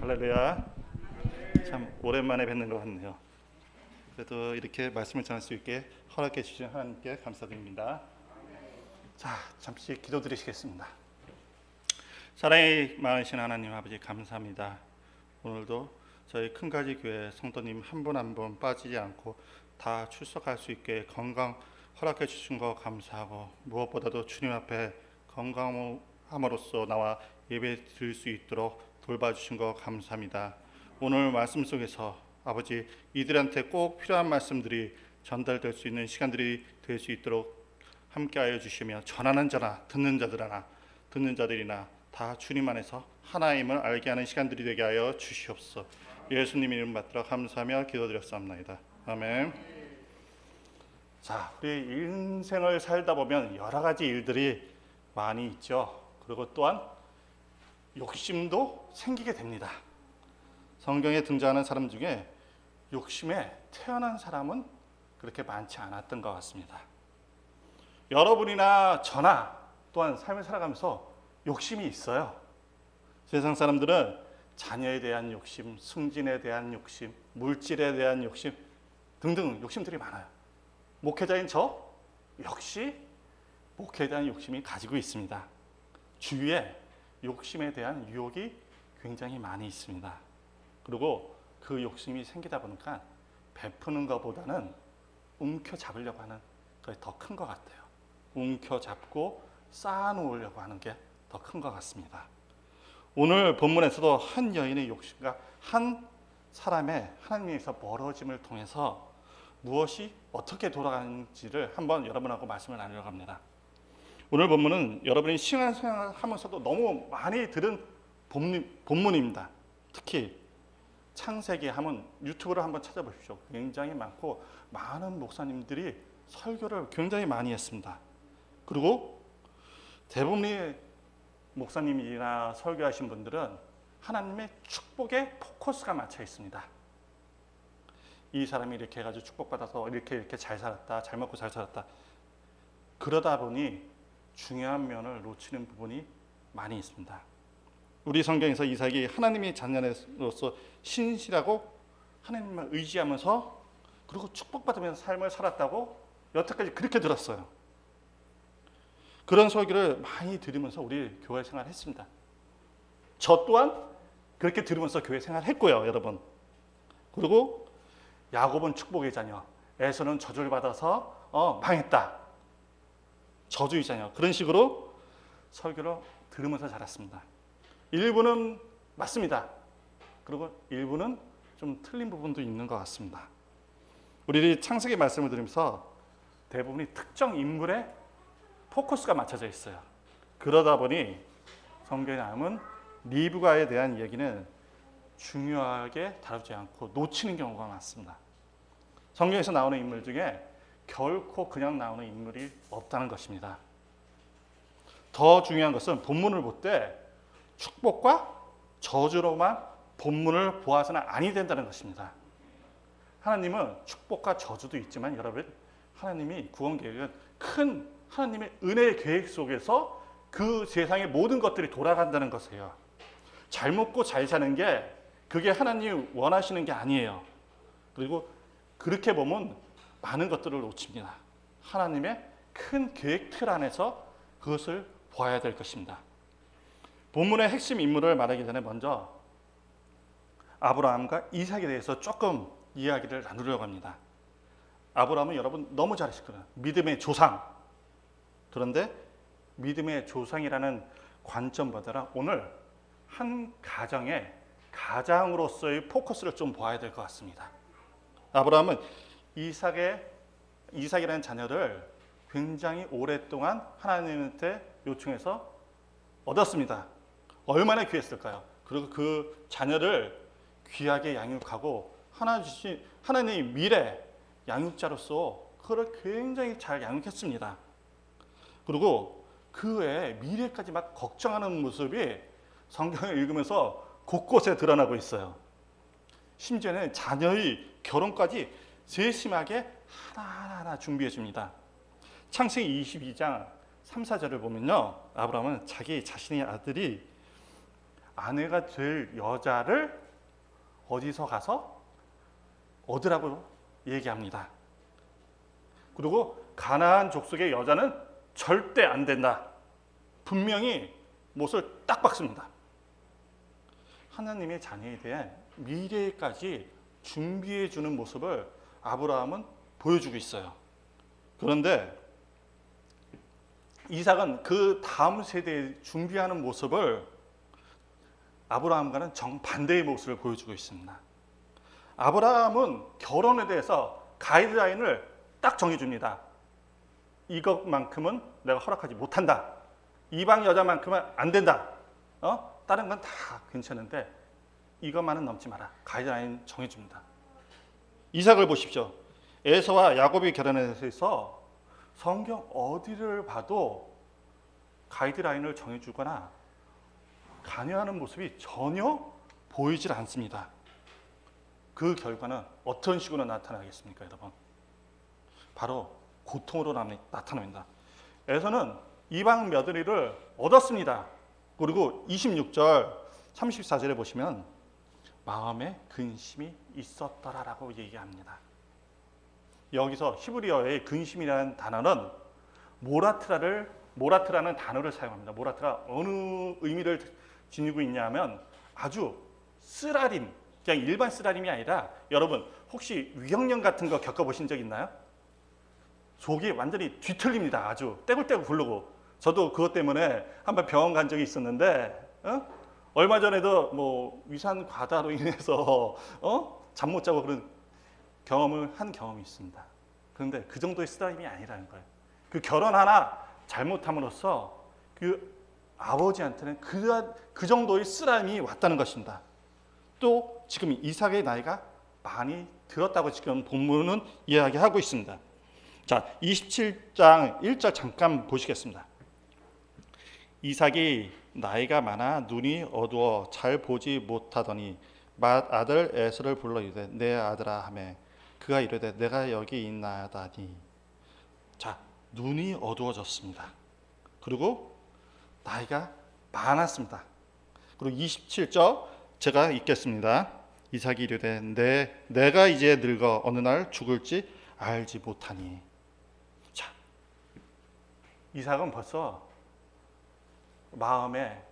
할렐루야. 참 오랜만에 뵙는 것 같네요. 그래도 이렇게 말씀을 전할 수 있게 허락해 주신 하나님께 감사드립니다. 자, 잠시 기도드리시겠습니다. 사랑이 많으신 하나님 아버지 감사합니다. 오늘도 저희 큰가지 교회 성도님 한 분 한 분 빠지지 않고 다 출석할 수 있게 건강 허락해 주신 거 감사하고, 무엇보다도 주님 앞에 건강함으로써 나와 예배 드릴 수 있도록 돌봐주신 거 감사합니다. 오늘 말씀 속에서 아버지 이들한테 꼭 필요한 말씀들이 전달될 수 있는 시간들이 될 수 있도록 함께하여 주시며, 전하는 자나 듣는 자들이나 다 주님 안에서 하나임을 알게 하는 시간들이 되게 하여 주시옵소서. 예수님 이름 받들어 감사하며 기도드렸사옵나이다. 아멘. 자, 우리 인생을 살다 보면 여러 가지 일들이 많이 있죠. 그리고 또한 욕심도 생기게 됩니다. 성경에 등장하는 사람 중에 욕심에 태어난 사람은 그렇게 많지 않았던 것 같습니다. 여러분이나 저나 또한 삶을 살아가면서 욕심이 있어요. 세상 사람들은 자녀에 대한 욕심, 승진에 대한 욕심, 물질에 대한 욕심 등등 욕심들이 많아요. 목회자인 저 역시 목회에 대한 욕심이 가지고 있습니다. 주위에 욕심에 대한 유혹이 굉장히 많이 있습니다. 그리고 그 욕심이 생기다 보니까 베푸는 것보다는 움켜잡으려고 하는 것이 더 큰 것 같아요. 움켜잡고 쌓아놓으려고 하는 게 더 큰 것 같습니다. 오늘 본문에서도 한 여인의 욕심과 한 사람의 하나님에서 멀어짐을 통해서 무엇이 어떻게 돌아가는지를 한번 여러분하고 말씀을 나누려고 합니다. 오늘 본문은 여러분이 신앙생활 하면서도 너무 많이 들은 본문입니다. 특히 창세기 하면 유튜브를 한번 찾아보십시오. 굉장히 많고 많은 목사님들이 설교를 굉장히 많이 했습니다. 그리고 대부분의 목사님이나 설교하신 분들은 하나님의 축복에 포커스가 맞춰 있습니다. 이 사람이 이렇게 해가지고 축복받아서 이렇게 잘 살았다, 잘 먹고 잘 살았다. 그러다 보니 중요한 면을 놓치는 부분이 많이 있습니다. 우리 성경에서 이삭이 하나님의 자녀로서 신실하고 하나님만 의지하면서 그리고 축복받으면서 삶을 살았다고 여태까지 그렇게 들었어요. 그런 설교를 많이 들으면서 우리 교회 생활을 했습니다. 저 또한 그렇게 들으면서 교회 생활을 했고요, 여러분. 그리고 야곱은 축복의 자녀, 에서는 저주를 받아서 망했다. 저주의 자녀. 그런 식으로 설교를 들으면서 자랐습니다. 일부는 맞습니다. 그리고 일부는 좀 틀린 부분도 있는 것 같습니다. 우리들이 창세기 말씀을 들으면서 대부분이 특정 인물에 포커스가 맞춰져 있어요. 그러다 보니 성경에 나오는 리브가에 대한 얘기는 중요하게 다루지 않고 놓치는 경우가 많습니다. 성경에서 나오는 인물 중에 결코 그냥 나오는 인물이 없다는 것입니다. 더 중요한 것은 본문을 볼 때 축복과 저주로만 본문을 보아서는 아니 된다는 것입니다. 하나님은 축복과 저주도 있지만 여러분, 하나님이 구원 계획은 큰 하나님의 은혜의 계획 속에서 그 세상의 모든 것들이 돌아간다는 것이에요. 잘 먹고 잘 사는 게 그게 하나님이 원하시는 게 아니에요. 그리고 그렇게 보면 많은 것들을 놓칩니다. 하나님의 큰 계획 틀 안에서 그것을 보아야 될 것입니다. 본문의 핵심 인물을 말하기 전에 먼저 아브라함과 이삭에 대해서 조금 이야기를 나누려고 합니다. 아브라함은 여러분 너무 잘 아실 거예요. 믿음의 조상. 그런데 믿음의 조상이라는 관점보다 오늘 한 가정의 가장으로서의 포커스를 좀 보아야 될 것 같습니다. 아브라함은 이삭이라는 자녀를 굉장히 오랫동안 하나님한테 요청해서 얻었습니다. 얼마나 귀했을까요? 그리고 그 자녀를 귀하게 양육하고 하나님의 미래 양육자로서 그걸 굉장히 잘 양육했습니다. 그리고 그 외에 미래까지 막 걱정하는 모습이 성경을 읽으면서 곳곳에 드러나고 있어요. 심지어는 자녀의 결혼까지 세심하게 하나하나 준비해 줍니다. 창세기 22장 3, 4절을 보면요, 아브라함은 자기 자신의 아들이 아내가 될 여자를 어디서 가서 얻으라고 얘기합니다. 그리고 가나안 족속의 여자는 절대 안 된다. 분명히 못을 딱 박습니다. 하나님의 자녀에 대한 미래까지 준비해 주는 모습을 아브라함은 보여주고 있어요. 그런데 이삭은 그 다음 세대에 준비하는 모습을 아브라함과는 정반대의 모습을 보여주고 있습니다. 아브라함은 결혼에 대해서 가이드라인을 딱 정해줍니다. 이것만큼은 내가 허락하지 못한다. 이방 여자만큼은 안 된다. 다른 건 다 괜찮은데 이것만은 넘지 마라. 가이드라인 정해줍니다. 이삭을 보십시오. 에서와 야곱이 결혼해서 성경 어디를 봐도 가이드라인을 정해주거나 관여하는 모습이 전혀 보이질 않습니다. 그 결과는 어떤 식으로 나타나겠습니까, 여러분? 바로 고통으로 나타납니다. 에서는 이방 며느리를 얻었습니다. 그리고 26절, 34절에 보시면 마음에 근심이 있었더라라고 얘기합니다. 여기서 히브리어의 근심이라는 단어는 모라트라는 단어를 사용합니다. 모라트가 어느 의미를 지니고 있냐면 아주 쓰라림, 그냥 일반 쓰라림이 아니라 여러분 혹시 위경련 같은 거 겪어보신 적 있나요? 속이 완전히 뒤틀립니다. 아주 떼굴떼굴 굴르고. 저도 그것 때문에 한번 병원 간 적이 있었는데 얼마 전에도 뭐 위산 과다로 인해서 잠 못 자고 그런 경험을 한 경험이 있습니다. 그런데 그 정도의 쓰라림이 아니라는 거예요. 그 결혼 하나 잘못함으로써 그 아버지한테는 그 정도의 쓰라림이 왔다는 것입니다. 또 지금 이삭의 나이가 많이 들었다고 지금 본문은 이야기하고 있습니다. 자, 27장 1절 잠깐 보시겠습니다. 이삭이 나이가 많아 눈이 어두워 잘 보지 못하더니 맏아들 에서를 불러 이르되 내 아들아 하매 그가 이르되 내가 여기 있나다니. 자, 눈이 어두워졌습니다. 그리고 나이가 많았습니다. 그리고 27절 제가 읽겠습니다. 이삭이 이르되 내가 이제 늙어 어느 날 죽을지 알지 못하니. 자, 이삭은 벌써 마음에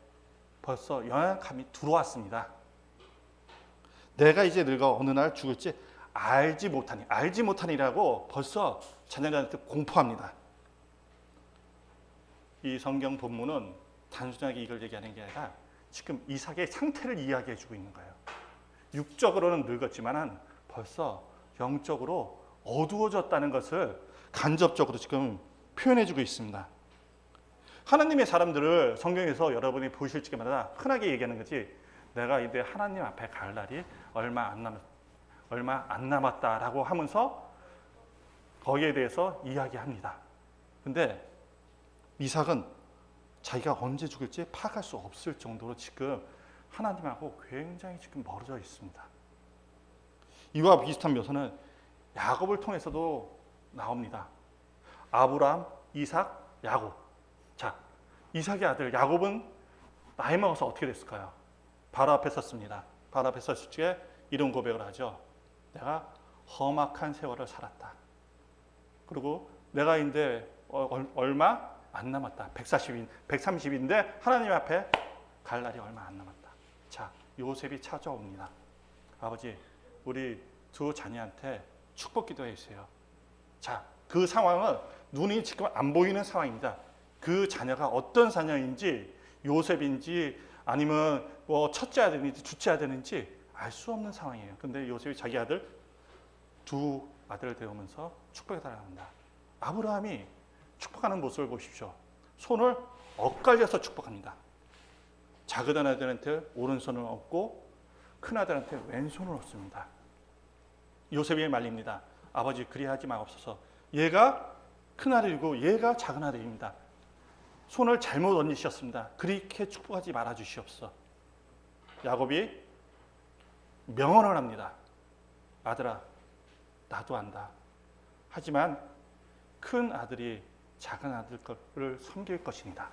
벌써 연약함이 들어왔습니다. 내가 이제 늙어 어느 날 죽을지 알지 못하니라고 벌써 자녀들한테 공포합니다. 이 성경 본문은 단순하게 이걸 얘기하는 게 아니라 지금 이삭의 상태를 이야기해 주고 있는 거예요. 육적으로는 늙었지만 벌써 영적으로 어두워졌다는 것을 간접적으로 지금 표현해 주고 있습니다. 하나님의 사람들을 성경에서 여러분이 보실 적마다 흔하게 얘기하는 거지, 내가 이제 하나님 앞에 갈 날이 얼마 안 남았다라고 하면서 거기에 대해서 이야기합니다. 근데 이삭은 자기가 언제 죽을지 파악할 수 없을 정도로 지금 하나님하고 굉장히 지금 멀어져 있습니다. 이와 비슷한 묘사는 야곱을 통해서도 나옵니다. 아브라함, 이삭, 야곱. 자, 이삭의 아들 야곱은 나이 먹어서 어떻게 됐을까요? 바로 앞에 섰습니다. 바로 앞에 섰을 때 이런 고백을 하죠. 내가 험악한 세월을 살았다. 그리고 내가 이제 얼마 안 남았다. 130인데 하나님 앞에 갈 날이 얼마 안 남았다. 자, 요셉이 찾아옵니다. 아버지, 우리 두 자녀한테 축복 기도해 주세요. 자, 그 상황은 눈이 지금 안 보이는 상황입니다. 그 자녀가 어떤 자녀인지, 요셉인지 아니면 뭐 첫째 아들인지 둘째 아들인지 알 수 없는 상황이에요. 근데 요셉이 자기 아들 두 아들을 데우면서 축복해 달라고 합니다. 아브라함이 축복하는 모습을 보십시오. 손을 엇갈려서 축복합니다. 작은 아들한테 오른손을 얹고 큰 아들한테 왼손을 얹습니다. 요셉이 말립니다. 아버지, 그리하지 마옵소서. 얘가 큰 아들이고 얘가 작은 아들입니다. 손을 잘못 얹으셨습니다. 그렇게 축복하지 말아 주시옵소서. 야곱이 명언을 합니다. 아들아, 나도 안다. 하지만 큰 아들이 작은 아들을 섬길 것이니다.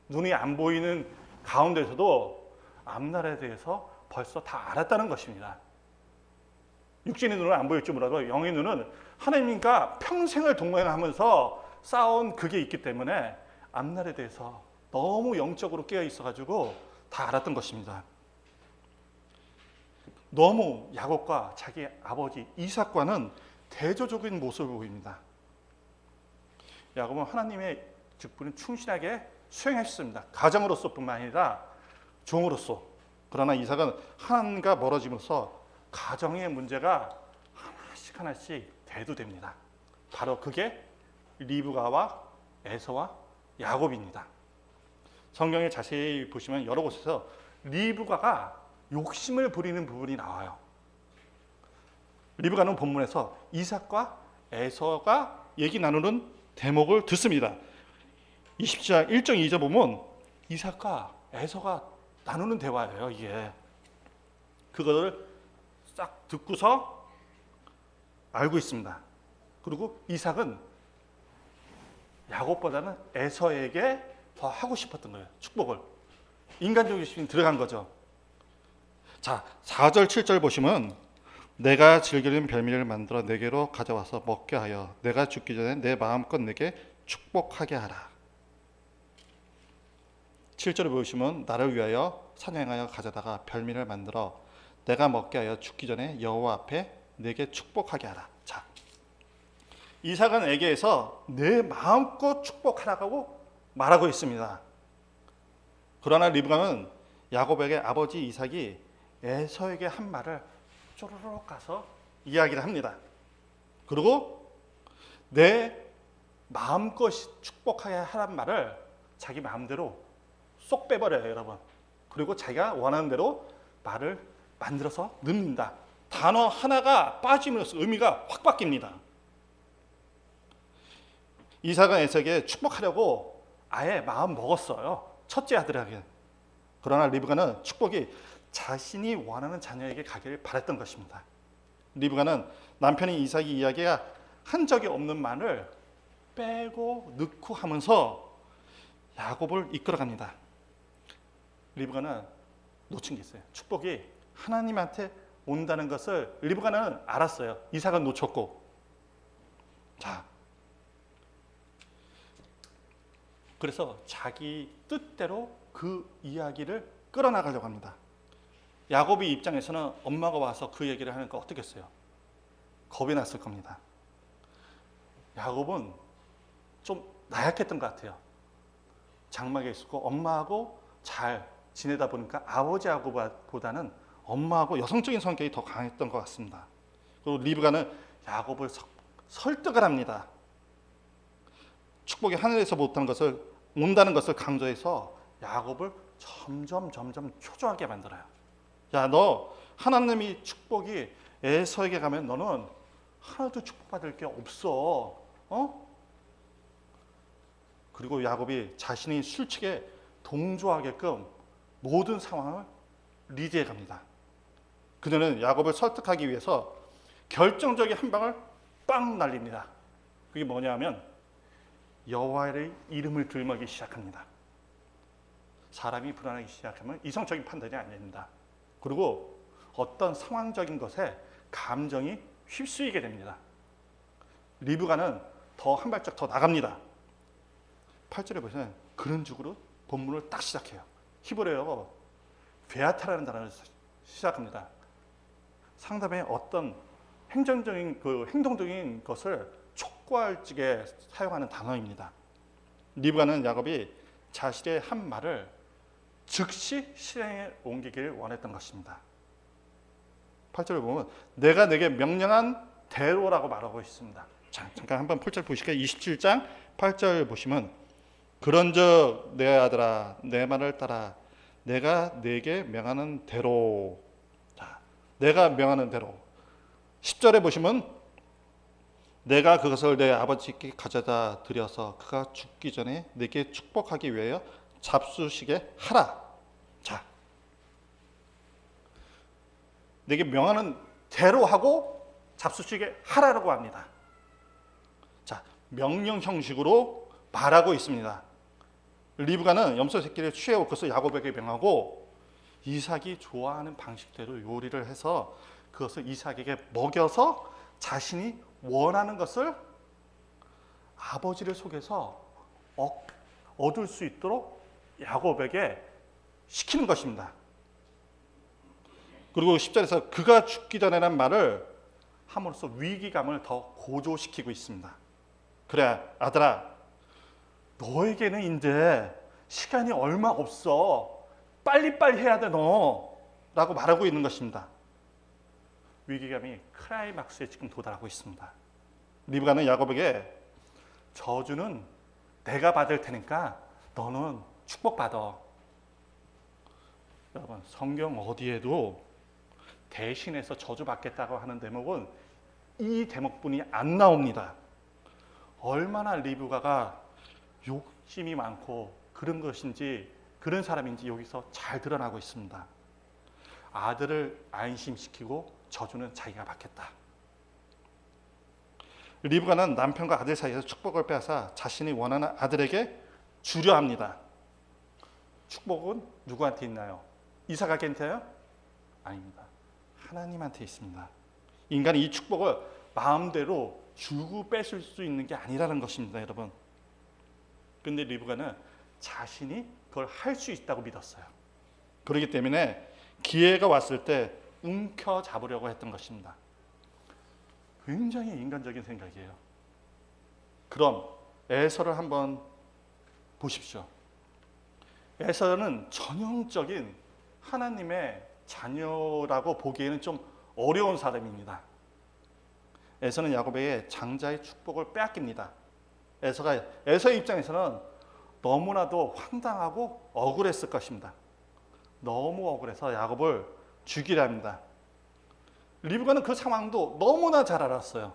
눈이 안 보이는 가운데서도 앞날에 대해서 벌써 다 알았다는 것입니다. 육신의 눈은 안 보일지 몰라도 영의 눈은 하나님과 평생을 동행하면서 쌓아온 그게 있기 때문에 앞날에 대해서 너무 영적으로 깨어 있어가지고 다 알았던 것입니다. 너무 야곱과 자기 아버지 이삭과는 대조적인 모습을 보입니다. 야곱은 하나님의 직분을 충실하게 수행했습니다. 가정으로서뿐만 아니라 종으로서. 그러나 이삭은 하나님과 멀어지면서 가정의 문제가 하나씩 하나씩 대두됩니다. 바로 그게 리브가와 에서와 야곱입니다. 성경에 자세히 보시면 여러 곳에서 리브가가 욕심을 부리는 부분이 나와요. 리브가는 본문에서 이삭과 에서가 얘기 나누는 대목을 듣습니다. 20장 1절 2절 보면 이삭과 에서가 나누는 대화예요. 이게 그거를 싹 듣고서 알고 있습니다. 그리고 이삭은 야곱보다는 에서에게 더 하고 싶었던 거예요. 축복을. 인간적인 욕심이 들어간 거죠. 자, 4절 7절 보시면 내가 즐기는 별미를 만들어 내게로 가져와서 먹게 하여 내가 죽기 전에 내 마음껏 내게 축복하게 하라. 7절을 보시면 나를 위하여 사냥하여 가져다가 별미를 만들어 내가 먹게 하여 죽기 전에 여호와 앞에 내게 축복하게 하라. 자, 이삭은 에게에서 내 마음껏 축복하라고 말하고 있습니다. 그러나 리브가는 야곱에게 아버지 이삭이 에서에게 한 말을 쪼르륵 가서 이야기를 합니다. 그리고 내 마음껏 축복하게 하란 말을 자기 마음대로 쏙 빼버려요, 여러분. 그리고 자기가 원하는 대로 말을 만들어서 넣는다. 단어 하나가 빠지면서 의미가 확 바뀝니다. 이삭은 에서에게 축복하려고 아예 마음 먹었어요. 첫째 아들에게. 그러나 리브가는 축복이 자신이 원하는 자녀에게 가기를 바랬던 것입니다. 리브가는 남편이 이삭이 이야기가 한 적이 없는 말을 빼고 넣고 하면서 야곱을 이끌어갑니다. 리브가는 놓친 게 있어요. 축복이 하나님한테 온다는 것을 리브가는 알았어요. 이삭은 놓쳤고. 자, 그래서 자기 뜻대로 그 이야기를 끌어나가려고 합니다. 야곱의 입장에서는 엄마가 와서 그 얘기를 하니까 어떻겠어요? 겁이 났을 겁니다. 야곱은 좀 나약했던 것 같아요. 장막에 있었고 엄마하고 잘 지내다 보니까 아버지하고보다는 엄마하고 여성적인 성격이 더 강했던 것 같습니다. 그리고 리브가는 야곱을 설득을 합니다. 축복이 하늘에서 온다는 것을 강조해서 야곱을 점점 초조하게 만들어요. 야, 너 하나님이 축복이 에서에게 가면 너는 하나도 축복받을 게 없어. 그리고 야곱이 자신이 술칙에 동조하게끔 모든 상황을 리드해 갑니다. 그녀는 야곱을 설득하기 위해서 결정적인 한 방을 빵 날립니다. 그게 뭐냐면 여호와의 이름을 들먹이기 시작합니다. 사람이 불안하기 시작하면 이성적인 판단이 아닙니다. 그리고 어떤 상황적인 것에 감정이 휩쓰이게 됩니다. 리브가는 더 한 발짝 더 나갑니다. 8절에 보시면 그런 식으로 본문을 딱 시작해요. 히브리어로 베아타라는 단어를 시작합니다. 상담의 어떤 행동적인 것을 촉구할 적에 사용하는 단어입니다. 리브가는 야곱이 자신의 한 말을 즉시 실행에 옮기기를 원했던 것입니다. 8절을 보면 내가 내게 명령한 대로라고 말하고 있습니다. 자, 잠깐 한번 8절 보실까요? 27장 8절 보시면 그런즉 내 아들아 내 말을 따라 내가 내게 명하는 대로. 자, 내가 명하는 대로. 10절에 보시면 내가 그것을 내 아버지께 가져다 드려서 그가 죽기 전에 내게 축복하기 위하여 잡수시게 하라. 자, 내게 명하는 대로 하고 잡수시게 하라라고 합니다. 자, 명령 형식으로 말하고 있습니다. 리브가는 염소 새끼를 취해 그것을 야곱에게 명하고 이삭이 좋아하는 방식대로 요리를 해서 그것을 이삭에게 먹여서 자신이 원하는 것을 아버지를 속여서 얻을 수 있도록 야곱에게 시키는 것입니다. 그리고 10절에서 그가 죽기 전에란 말을 함으로써 위기감을 더 고조시키고 있습니다. 그래 아들아, 너에게는 이제 시간이 얼마 없어. 빨리빨리 해야 돼 너. 라고 말하고 있는 것입니다. 위기감이 클라이막스에 지금 도달하고 있습니다. 리브가는 야곱에게 저주는 내가 받을 테니까 너는 축복받아. 여러분, 성경 어디에도 대신해서 저주받겠다고 하는 대목은 이 대목뿐이 안 나옵니다. 얼마나 리브가가 욕심이 많고 그런 것인지, 그런 사람인지 여기서 잘 드러나고 있습니다. 아들을 안심시키고 저주는 자기가 받겠다. 리브가는 남편과 아들 사이에서 축복을 빼앗아 자신이 원하는 아들에게 주려 합니다. 축복은 누구한테 있나요? 이삭에게요? 아닙니다. 하나님한테 있습니다. 인간이 이 축복을 마음대로 주고 뺏을 수 있는 게 아니라는 것입니다, 여러분. 근데 리브가는 자신이 그걸 할 수 있다고 믿었어요. 그렇기 때문에 기회가 왔을 때 움켜잡으려고 했던 것입니다. 굉장히 인간적인 생각이에요. 그럼 에서를 한번 보십시오. 에서는 전형적인 하나님의 자녀라고 보기에는 좀 어려운 사람입니다. 에서는 야곱에게 장자의 축복을 빼앗깁니다. 에서의 입장에서는 너무나도 황당하고 억울했을 것입니다. 너무 억울해서 야곱을 죽이려 합니다. 리브가는 그 상황도 너무나 잘 알았어요.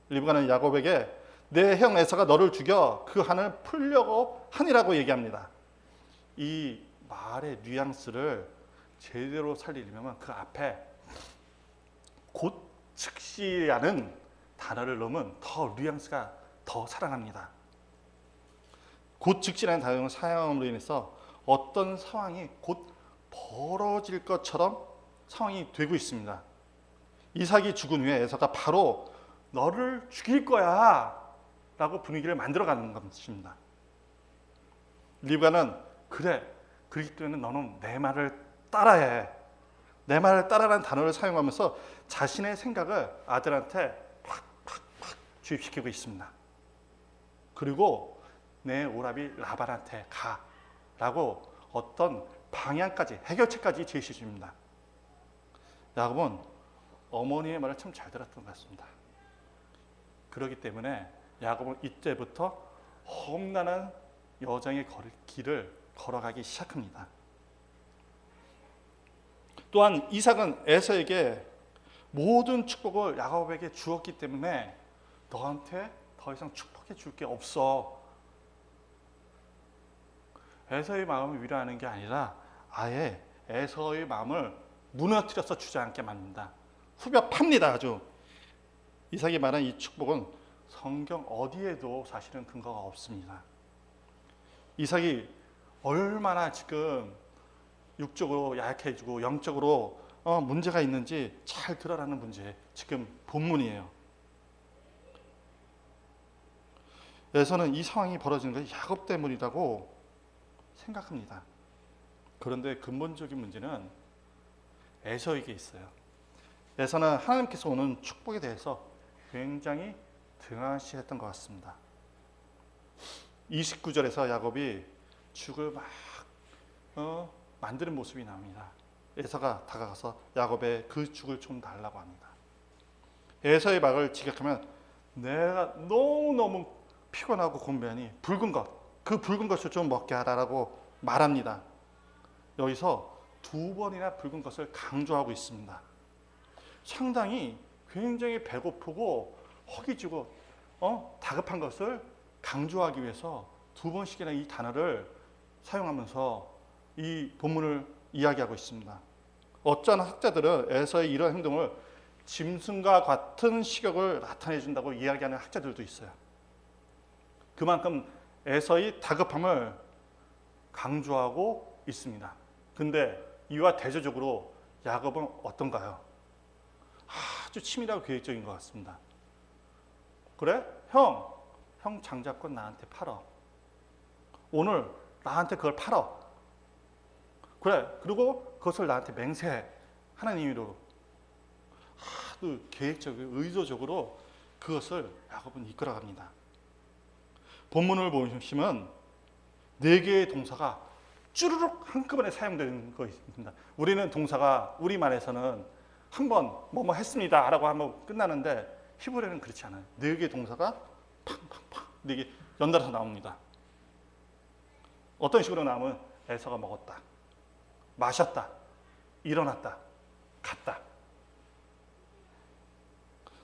리브가는 야곱에게 내 형 에서가 너를 죽여 그 한을 풀려고 하니라고 얘기합니다. 이 말의 뉘앙스를 제대로 살리려면 그 앞에 곧 즉시라는 단어를 넣으면 더 뉘앙스가 더 살아납니다. 곧 즉시라는 단어를 사용함으로 인해서 어떤 상황이 곧 벌어질 것처럼 상황이 되고 있습니다. 이삭이 죽은 후에 에서가 바로 너를 죽일 거야 라고 분위기를 만들어가는 것입니다. 리브가는 그래, 그렇기 때문에 너는 내 말을 따라해. 내 말을 따라라는 단어를 사용하면서 자신의 생각을 아들한테 팍팍팍 주입시키고 있습니다. 그리고 내 오라비 라반한테 가라고 어떤 방향까지, 해결책까지 제시해 줍니다. 야곱은 어머니의 말을 참 잘 들었던 것 같습니다. 그렇기 때문에 야곱은 이때부터 험난한 여정의 길을 걸어가기 시작합니다. 또한 이삭은 에서에게 모든 축복을 야곱에게 주었기 때문에 너한테 더 이상 축복해 줄 게 없어. 에서의 마음을 위로하는 게 아니라 아예 에서의 마음을 무너뜨려서 주저앉게 만든다. 후벼 팝니다. 아주. 이삭이 말한 이 축복은 성경 어디에도 사실은 근거가 없습니다. 이삭이 얼마나 지금 육적으로 약해지고 영적으로 문제가 있는지 잘 드러나는 문제, 지금 본문이에요. 에서는 이 상황이 벌어지는 것이 야곱 때문이라고 생각합니다. 그런데 근본적인 문제는 에서에게 있어요. 에서는 하나님께서 오는 축복에 대해서 굉장히 등한시했던 것 같습니다. 29절에서 야곱이 죽을 막 만드는 모습이 나옵니다. 에서가 다가가서 야곱의 그 죽을 좀 달라고 합니다. 에서의 말을 직역하면 내가 너무너무 피곤하고 곤배하니 붉은 것, 그 붉은 것을 좀 먹게 하라라고 말합니다. 여기서 두 번이나 붉은 것을 강조하고 있습니다. 상당히 굉장히 배고프고 허기지고 다급한 것을 강조하기 위해서 두 번씩이나 이 단어를 사용하면서 이 본문을 이야기하고 있습니다. 어떤 학자들은 에서의 이런 행동을 짐승과 같은 식욕을 나타내 준다고 이야기하는 학자들도 있어요. 그만큼 에서의 다급함을 강조하고 있습니다. 근데 이와 대조적으로 야곱은 어떤가요? 아주 치밀하고 계획적인 것 같습니다. 그래? 형 장자권 나한테 팔어. 오늘 나한테 그걸 팔어. 그래. 그리고 그것을 나한테 맹세해. 하나님 이름으로. 아주 계획적이고 의도적으로 그것을 야곱은 이끌어갑니다. 본문을 보시면 4개의 동사가 쭈르륵 한꺼번에 사용되는 것이 있습니다. 우리는 동사가 우리말에서는 한번 뭐뭐 했습니다 라고 하면 끝나는데 히브리어는 그렇지 않아요. 4개의 동사가 팡팡팡 4개 연달아서 나옵니다. 어떤 식으로 나오면 에서가 먹었다, 마셨다, 일어났다, 갔다.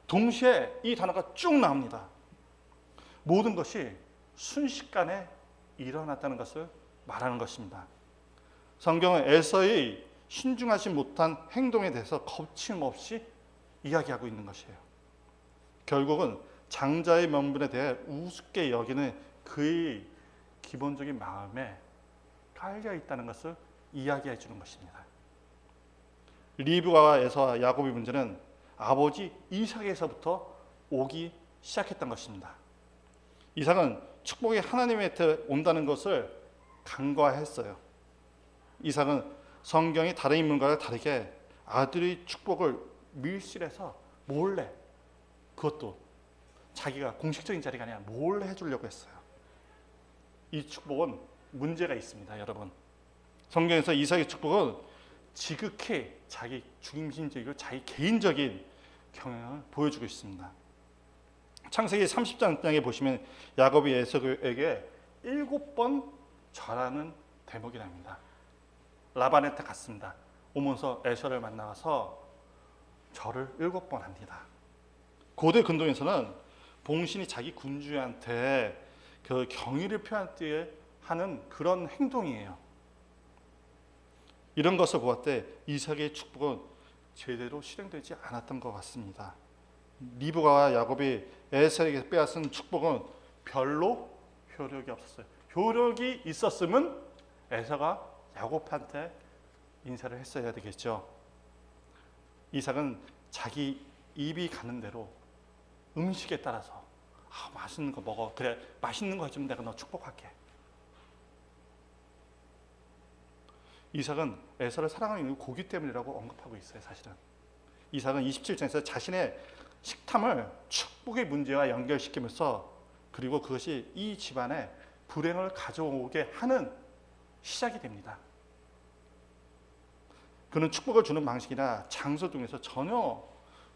동시에 이 단어가 쭉 나옵니다. 모든 것이 순식간에 일어났다는 것을 말하는 것입니다. 성경은 에서의 신중하지 못한 행동에 대해서 거침없이 이야기하고 있는 것이에요. 결국은 장자의 명분에 대해 우습게 여기는 그의 기본적인 마음에 깔려 있다는 것을 이야기해 주는 것입니다. 리브가와 에서와 야곱의 문제는 아버지 이삭에서부터 오기 시작했던 것입니다. 이삭은 축복이 하나님한테 온다는 것을 간과했어요. 이삭은 성경이 다른 인물과 다르게 아들의 축복을 밀실에서 몰래, 그것도 자기가 공식적인 자리가 아니라 몰래 해주려고 했어요. 이 축복은 문제가 있습니다, 여러분. 성경에서 이삭의 축복은 지극히 자기 중심적이고 자기 개인적인 경향을 보여주고 있습니다. 창세기 30장에 보시면 야곱이 에서에게 7번 절하는 대목이 납니다. 라반한테 갔습니다. 오면서 에서를 만나서 절을 7번 합니다. 고대 근동에서는 봉신이 자기 군주한테 그 경의를 표하는 그런 행동이에요. 이런 것을 보았을 때 이삭의 축복은 제대로 실행되지 않았던 것 같습니다. 리브가와 야곱이 에서에게 빼앗은 축복은 별로 효력이 없었어요. 효력이 있었으면 에서가 야곱한테 인사를 했어야 되겠죠. 이삭은 자기 입이 가는 대로 음식에 따라서 맛있는 거 먹어. 그래, 맛있는 거 해주면 내가 너 축복할게. 이삭은 에서를 사랑하는 이유 고기 때문이라고 언급하고 있어요. 사실은 이삭은 27장에서 자신의 식탐을 축복의 문제와 연결시키면서 그리고 그것이 이 집안에 불행을 가져오게 하는 시작이 됩니다. 그는 축복을 주는 방식이나 장소 중에서 전혀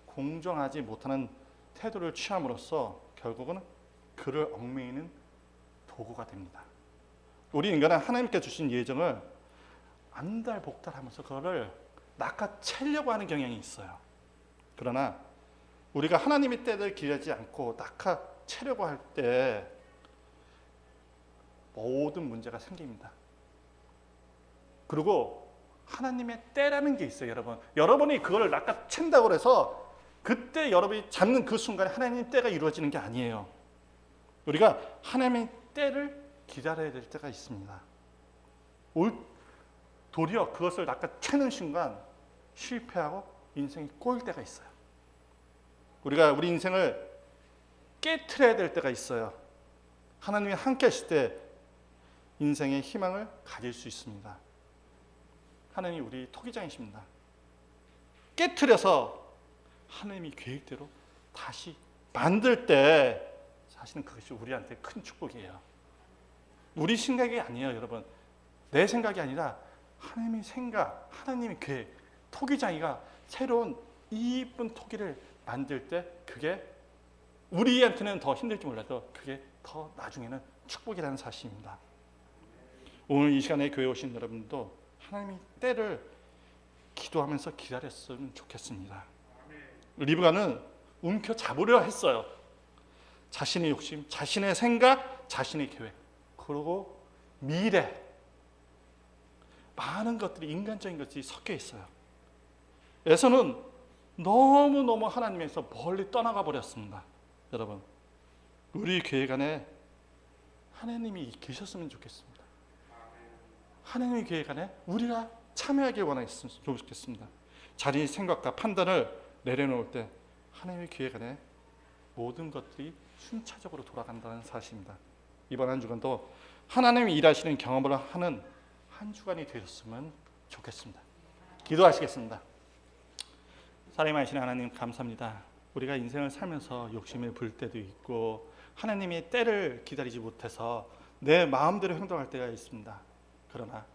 공정하지 못하는 태도를 취함으로써 결국은 그를 얽매이는 도구가 됩니다. 우리 인간은 하나님께 주신 예정을 안달복달하면서 그거를 낚아채려고 하는 경향이 있어요. 그러나 우리가 하나님의 때를 기다리지 않고 낚아채려고 할 때 모든 문제가 생깁니다. 그리고 하나님의 때라는 게 있어요, 여러분. 여러분이 그걸 낚아챈다고 해서 그때 여러분이 잡는 그 순간에 하나님의 때가 이루어지는 게 아니에요. 우리가 하나님의 때를 기다려야 될 때가 있습니다. 도리어 그것을 낚아채는 순간 실패하고 인생이 꼬일 때가 있어요. 우리가 우리 인생을 깨트려야 될 때가 있어요. 하나님이 함께 하실 때 인생의 희망을 가질 수 있습니다. 하나님이 우리 토기장이십니다. 깨트려서 하나님이 계획대로 다시 만들 때 사실은 그것이 우리한테 큰 축복이에요. 우리 생각이 아니에요, 여러분. 내 생각이 아니라 하나님의 생각, 하나님의 계획, 토기장이가 새로운 이쁜 토기를 만들 때 그게 우리한테는 더 힘들지 몰라도 그게 더 나중에는 축복이라는 사실입니다. 오늘 이 시간에 교회 오신 여러분도 하나님의 때를 기도하면서 기다렸으면 좋겠습니다. 리브가는 움켜잡으려 했어요. 자신의 욕심, 자신의 생각, 자신의 계획, 그리고 미래, 많은 것들이 인간적인 것들이 섞여 있어요. 에서는 너무너무 하나님에서 멀리 떠나가 버렸습니다. 여러분, 우리 계획 안에 하나님이 계셨으면 좋겠습니다. 하나님의 계획 안에 우리가 참여하길 원하겠습니다. 좋겠습니다. 자기 생각과 판단을 내려놓을 때 하나님의 계획 안에 모든 것들이 순차적으로 돌아간다는 사실입니다. 이번 한 주간도 하나님이 일하시는 경험을 하는 한 주간이 되었으면 좋겠습니다. 기도하시겠습니다. 사랑하시는 하나님, 감사합니다. 우리가 인생을 살면서 욕심을 부릴 때도 있고 하나님의 때를 기다리지 못해서 내 마음대로 행동할 때가 있습니다. 그러나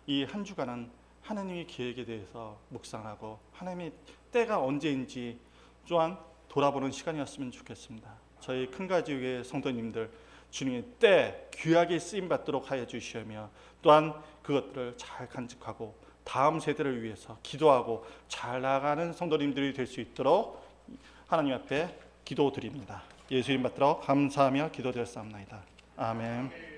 이 한 주간은 하나님의 계획에 대해서 묵상하고 하나님의 때가 언제인지 또한 돌아보는 시간이었으면 좋겠습니다. 저희 큰가지교회 성도님들 주님의 때 귀하게 쓰임받도록 하여 주시며 또한 그것들을 잘 간직하고 다음 세대를 위해서 기도하고 잘 나아가는 성도님들이 될 수 있도록 하나님 앞에 기도드립니다. 예수님 받들어 감사하며 기도드렸사옵나이다. 아멘.